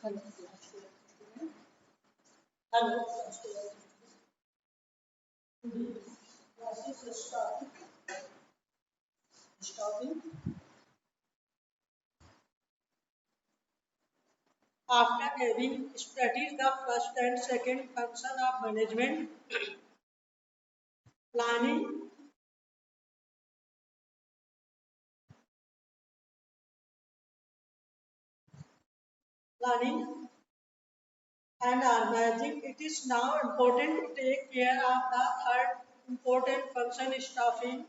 Hello. Hello. Stopping. After having studied the first and second function of management, planning, planning and organizing, it is now important to take care of the third important function, staffing.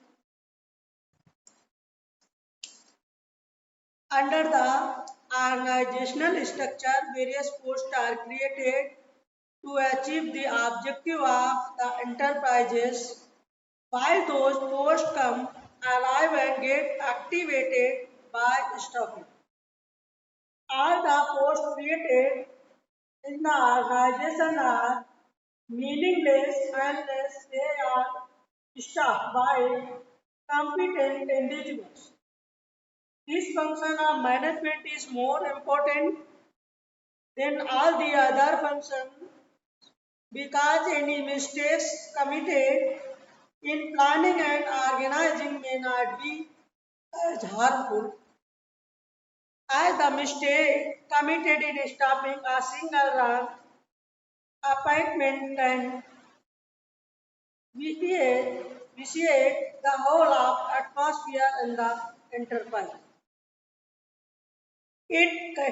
Under the organizational structure, various posts are created to achieve the objective of the enterprises. While those posts come alive and get activated by staffing. All the posts created in the organization are meaningless unless they are staffed by competent individuals. This function of management is more important than all the other functions because any mistakes committed in planning and organizing may not be as harmful as the mistake committed in stopping a single wrong appointment can vitiate the whole of atmosphere in the enterprise.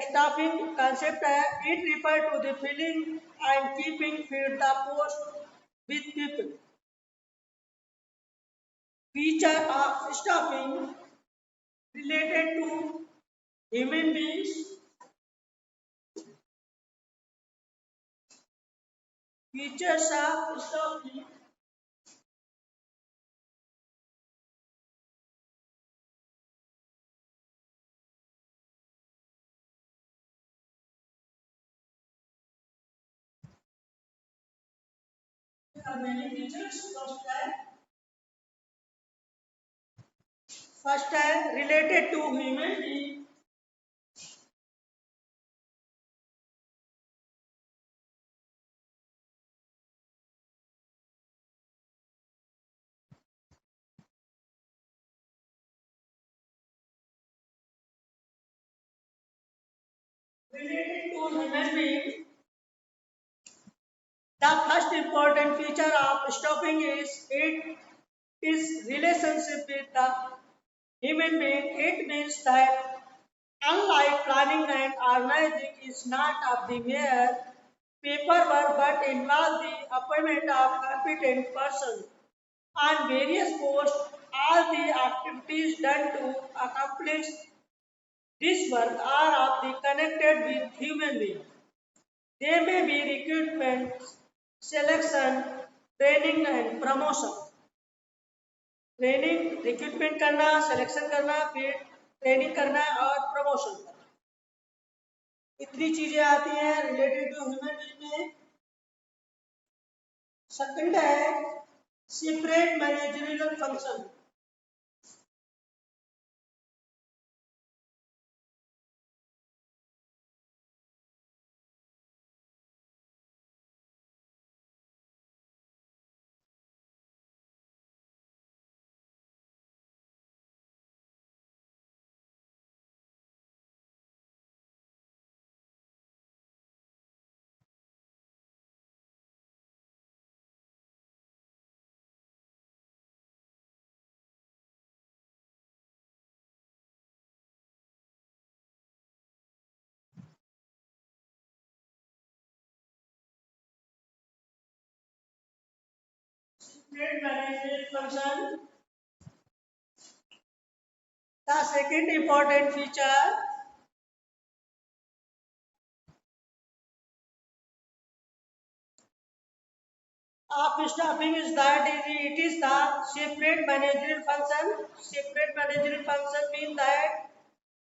Staffing concept it refers to the filling and keeping feed the post with people. Feature of staffing related to human beings. Features of staffing there are many features. First related to human being. Related to human being. The first important feature of stopping is it is relationship with the human being. It means that unlike planning and organizing is not of the mere paperwork but involves the appointment of competent person on various posts. All the activities done to accomplish this work are of the connected with human being. They may be recruitment, selection, training and promotion. Training recruitment करना, selection करना, फिर training करना और promotion करना, इतनी चीजें आती हैं रिलेटेड टू ह्यूमन बीइंग में. सेकंड है separate managerial function. Separate managerial function. The second important feature of staffing is that it is the separate managerial function. Separate managerial function means that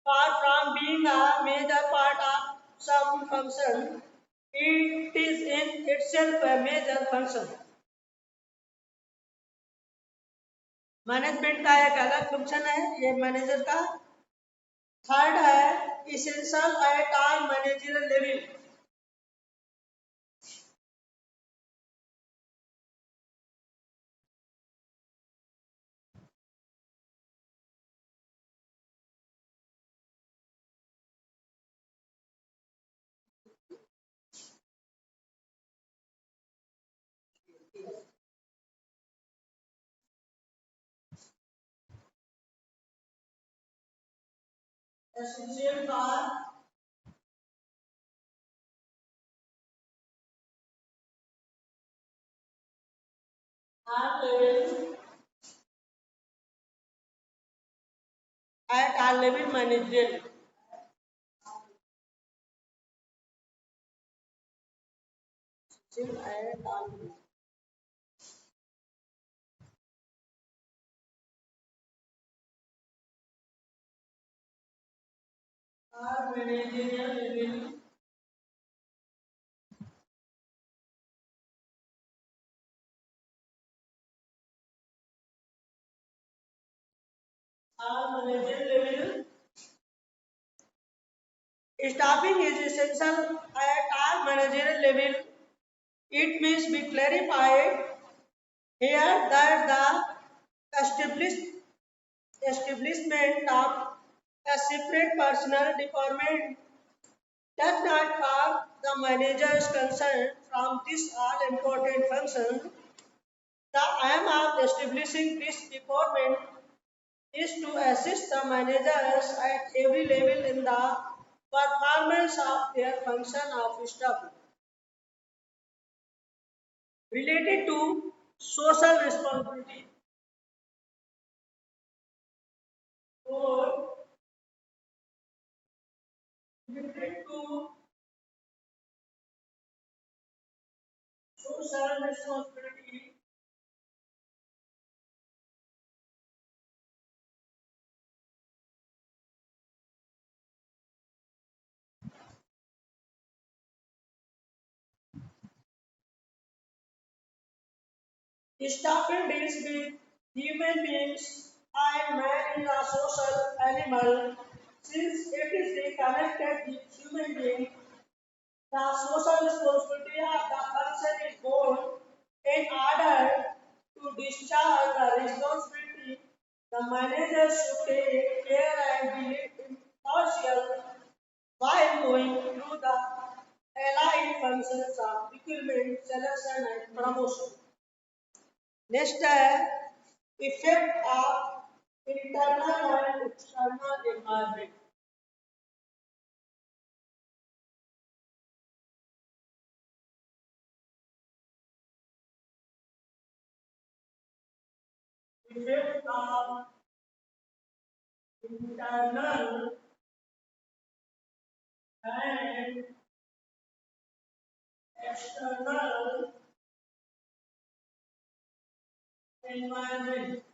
far from being a major part of some function, it is in itself a major function. Management का एक अलग function है ये manager का. Third है essential at all managerial level. Essential for all level at all level managerial. Essential at all level. All managerial level. All managerial level. Staffing is essential at all managerial level. It means be clarified here that the establishment of a separate personal department does not have the manager's consent from this all important function. The aim of establishing this department is to assist the managers at every level in the performance of their function of staff. Related to social responsibility or related to social responsibility staffing deals with human beings and man is a social animal. Since it is connected with human beings, the social responsibility of the person is born in order to discharge the responsibility. The manager should take care and be impartial while going through the allied functions of recruitment, selection, and promotion. Next effect of internal and external environment. Effect of internal and external environment.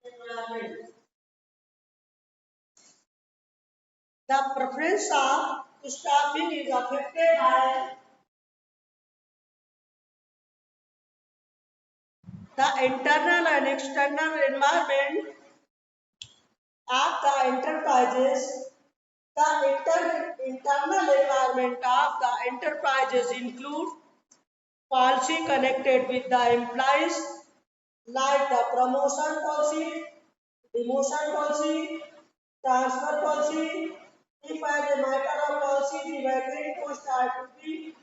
Environment. The preference of staffing is affected by the internal and external environment of the enterprises. The internal environment of the enterprises include policy connected with the employees like the promotion policy, demotion policy, transfer policy. If as a matter of policy the vacant posts are to be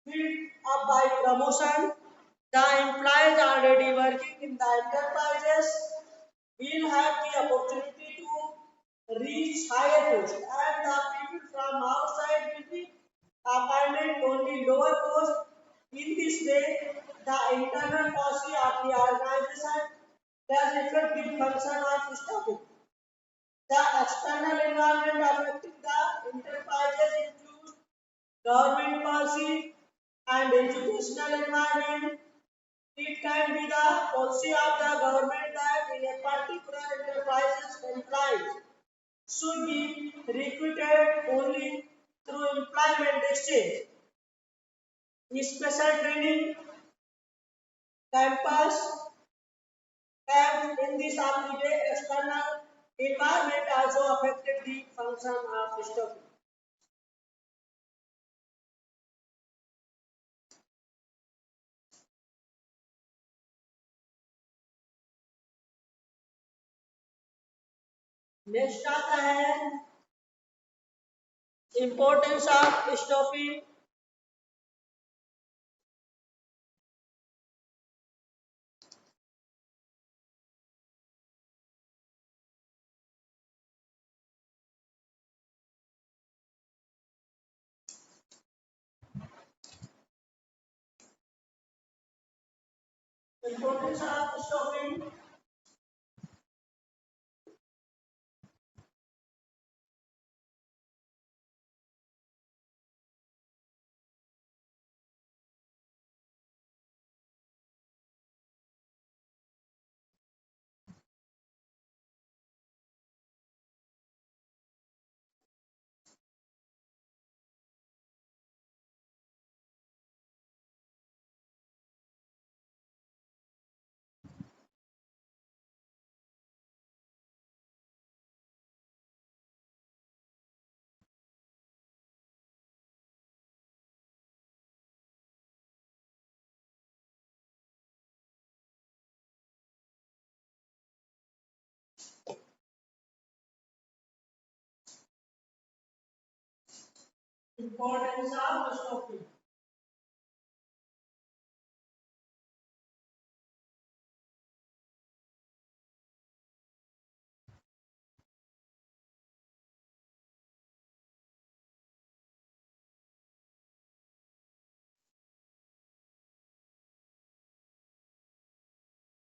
filled up by promotion, the employees already working in the enterprises will have the opportunity to reach higher posts and the people from outside will be appointed only lower posts. In this way, the internal policy of the organization does affect the function of staffing. The external environment affecting the enterprises includes government policy and educational environment. It can be the policy of the government that in a particular enterprise's employees should be recruited only through employee employment exchange, special training, campus, and in this application, external environment also affected the function of stock. Next आता है importance of stopping. Importance of stopping. Importance of stopping.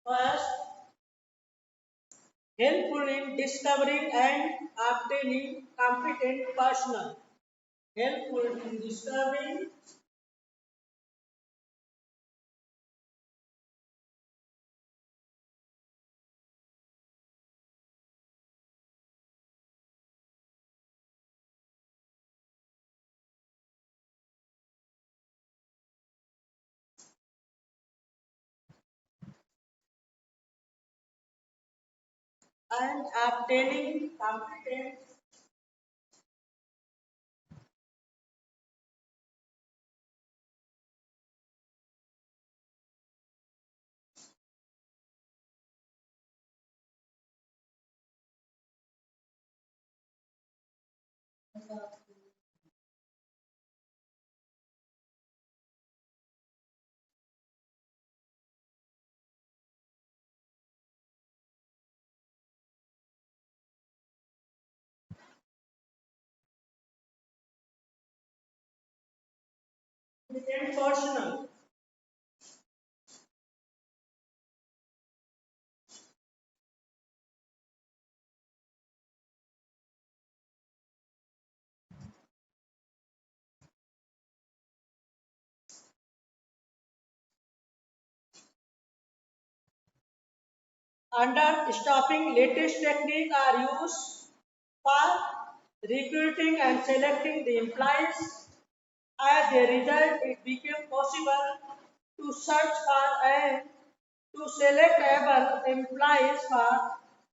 First, helpful in discovering and obtaining competent personnel. Helpful in discovering and obtaining competent personnel. Under stopping, latest techniques are used for recruiting and selecting the employees. As a result, it became possible to search for and to select able employees for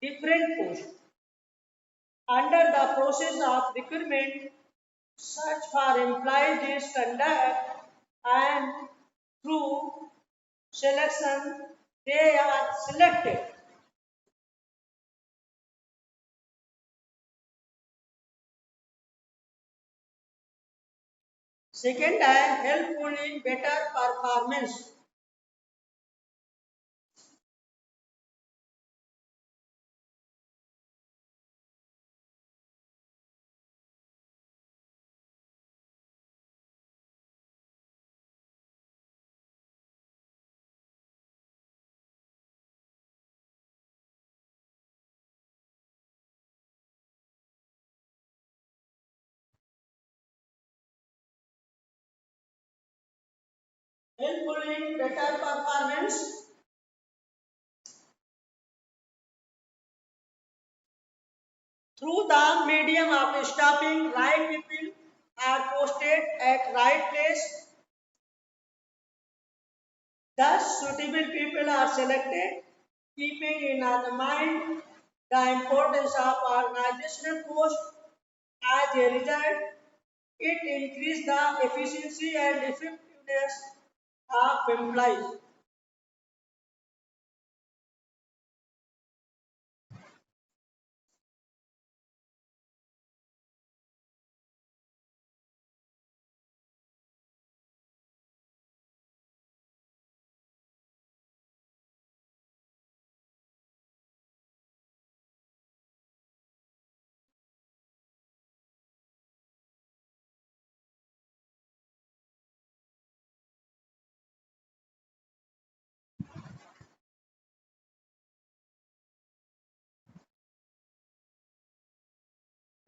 different posts. Under the process of recruitment, search for employees is conducted and through selection they are selected. Second, I am helpful in better performance. Helpful in better performance. Through the medium of stopping, right people are posted at right place. Thus, suitable people are selected, keeping in our mind the importance of organizational post. As a result, it increases the efficiency and effectiveness of employees.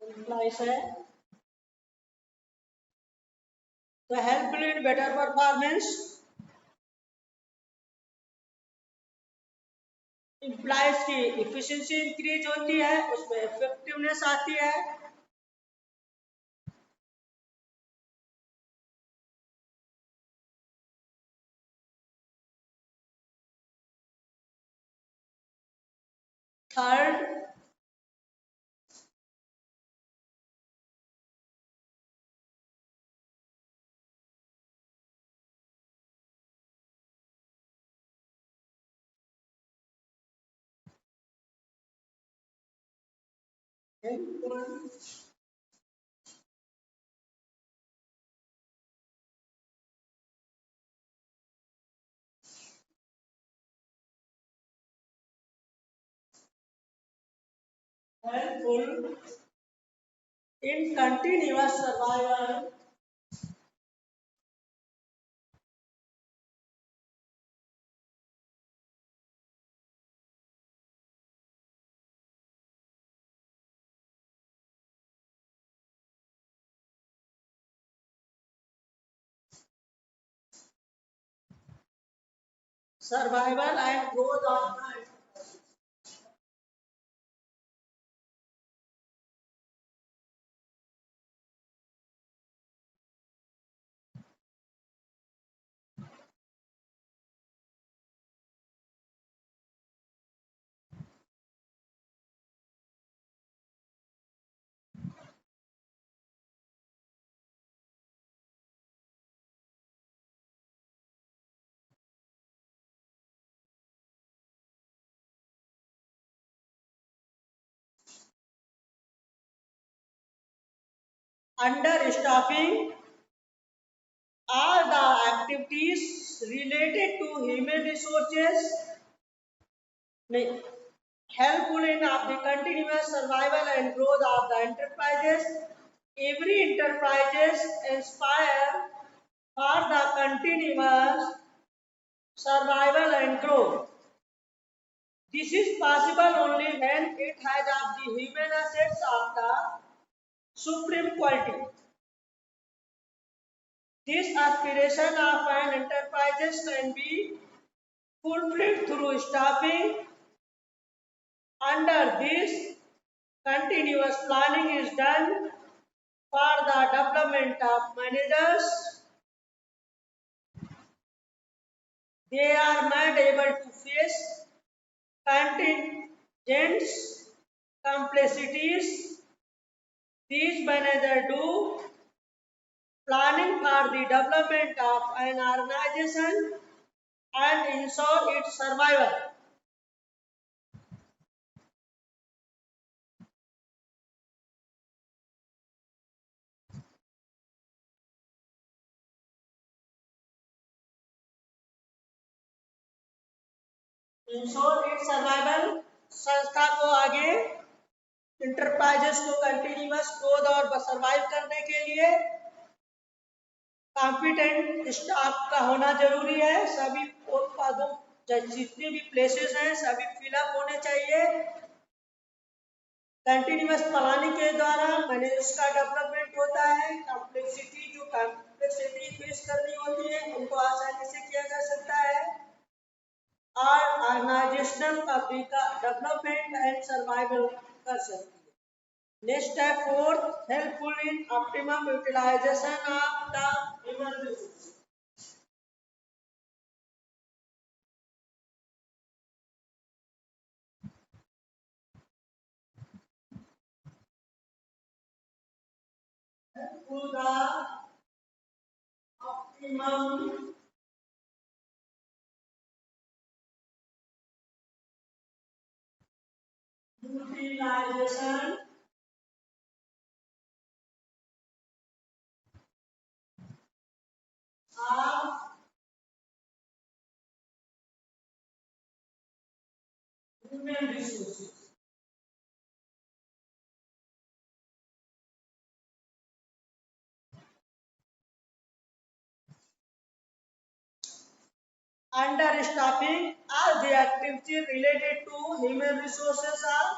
Employees है तो helpful in better performance. Employees की efficiency increase होती है, उसमें effectiveness आती है. Third, helpful in continuous survival. Survival and growth of the. Understaffing are the activities related to human resources helpful in of the continuous survival and growth of the enterprises. Every enterprises inspire for the continuous survival and growth. This is possible only when it has of the human assets of the supreme quality. This aspiration of an enterprises can be fulfilled through staffing. Under this, continuous planning is done for the development of managers. They are made able to face contingents, complexities. These managers do planning for the development of an organization and ensure its survival. Ensure its survival संस्था को आगे enterprises को continuous growth और survive करने के लिए competent staff का होना जरूरी है. सभी पदों जितने भी प्लेसेस हैं सभी फिलअप होने चाहिए. कंटिन्यूअस प्लानिंग के द्वारा मैनेजर्स का डेवलपमेंट होता है. कॉम्प्लेक्सिटी जो कॉम्प्लेक्सिटी फेस करनी होती है उनको आसानी से किया जा सकता है और ऑर्गेनाइजेशनल का डेवलपमेंट एंड सर्वाइवल कर सकती है. Next step fourth, helpful in optimum utilization of the human resources. Helpful the optimum utilization of human resources. Understaffing are the activities related to human resources are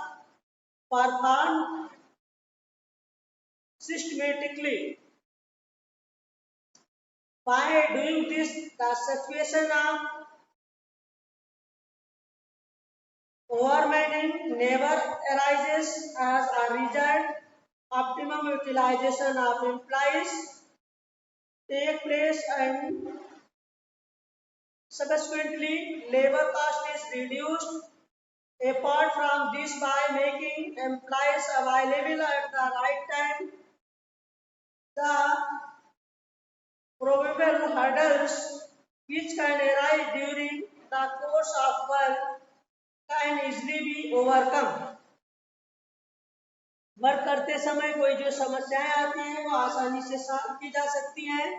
performed systematically. By doing this, the situation of overmanning never arises as a result. Optimum utilization of employees take place and subsequently labor cost is reduced. Apart from this, by making employees available at the right time, the probable hurdles which can arise during the course of work can easily be overcome. Work करते समय कोई जो समस्याएं आती हैं वो आसानी से सॉल्व की जा सकती हैं.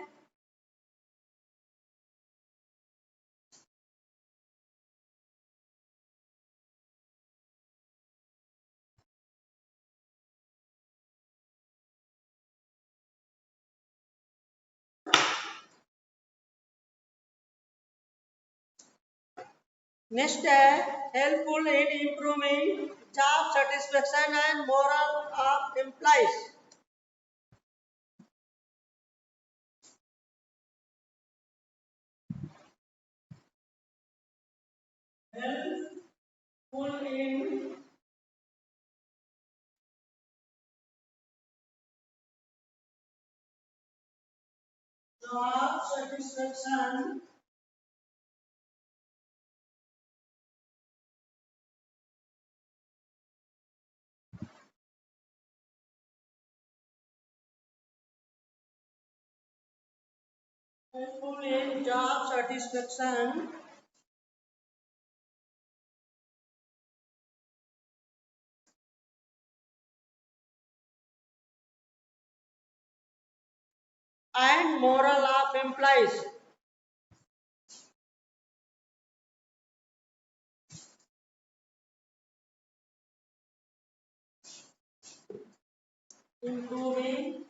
Next है helpful in improving job satisfaction and morale of employees. Helpful in job satisfaction helpful in job satisfaction and morale of employees. Improving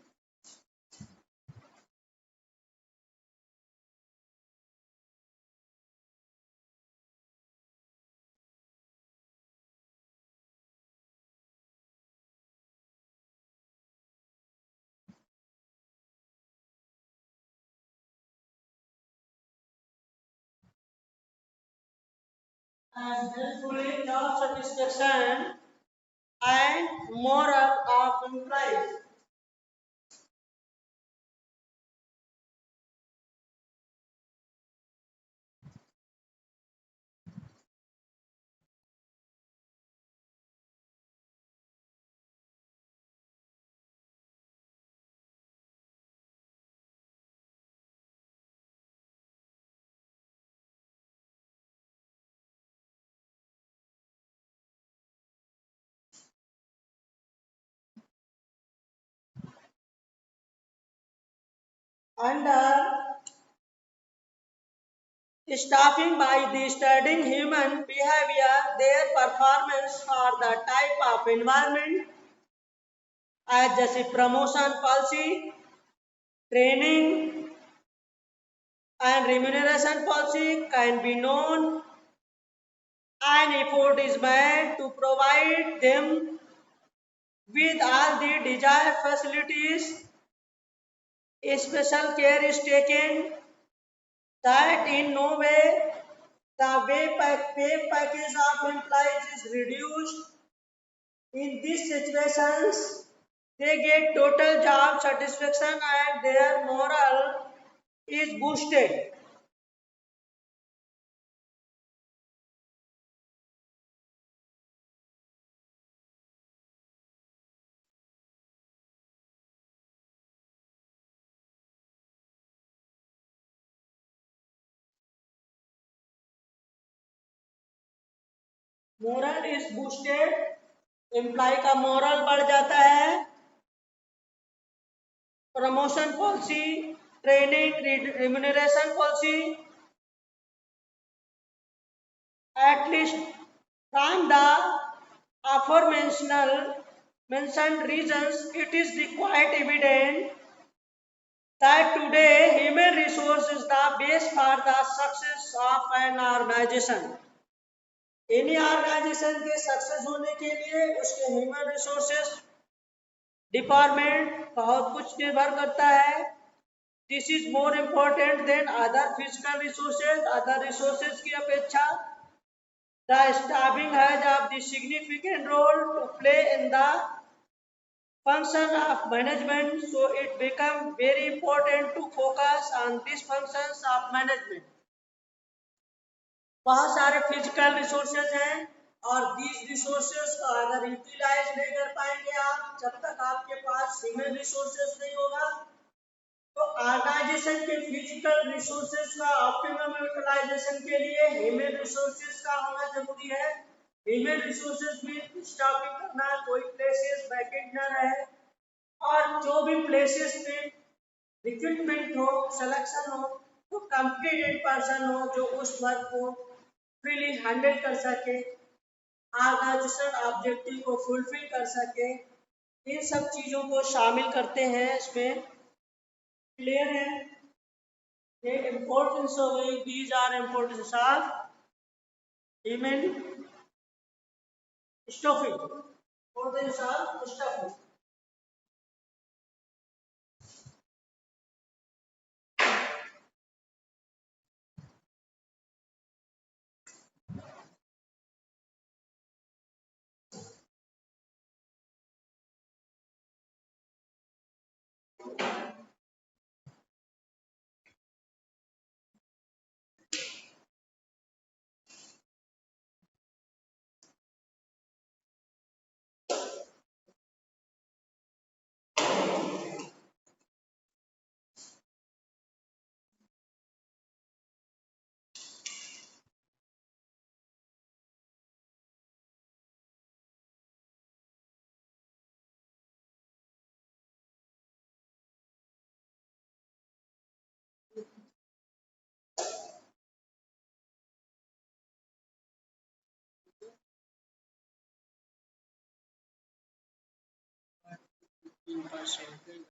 and helpful in job satisfaction and morale of employees. Under staffing by the studying human behavior, their performance or the type of environment as जैसे promotion policy, training and remuneration policy can be known. An effort is made to provide them with all the desired facilities. Special care is taken that in no way the pay package of employees is reduced. In these situations, they get total job satisfaction and their morale is boosted. Morale is boosted, employ का morale बढ़ जाता है. Promotion policy, training, remuneration policy, at least from the aforementioned mentioned reasons, it is the quite evident that today human resource is the base for the success of an organization. Any organization के success होने के लिए उसके human resources department बहुत कुछ निर्भर करता है. This is more important then other physical resources. Other resources की अपेक्षा the staffing has a significant role to play in the function of management, so it becomes very important to focus on these functions of management. बहुत सारे physical resources हैं और these resources का अगर utilise नहीं कर पाएंगे आप, जब तक आपके पास ह्यूमन रिसोर्सेज नहीं होगा, तो ऑर्गेनाइजेशन के फिजिकल रिसोर्सेज का ऑप्टिमम यूटिलाइजेशन के लिए ह्यूमन रिसोर्सेज का होना जरूरी है. ह्यूमन रिसोर्सेज में स्टॉकिंग करना, कोई प्लेसेस वैकेंट न रहे और जो भी प्लेसेस में रिक्रूटमेंट हो, सिलेक्शन हो, तो कॉम्पिटेंट पर्सन हो जो उस वर्क को फ्रीली हैंडल कर सके, ऑर्गेनाइजेशन ऑब्जेक्टिव को फुलफिल कर सके. इन सब चीज़ों को शामिल करते हैं इसमें. क्लियर है? ये इम्पोर्टेंस हो गई. These are importance of human stuffing. Importance of stuffing.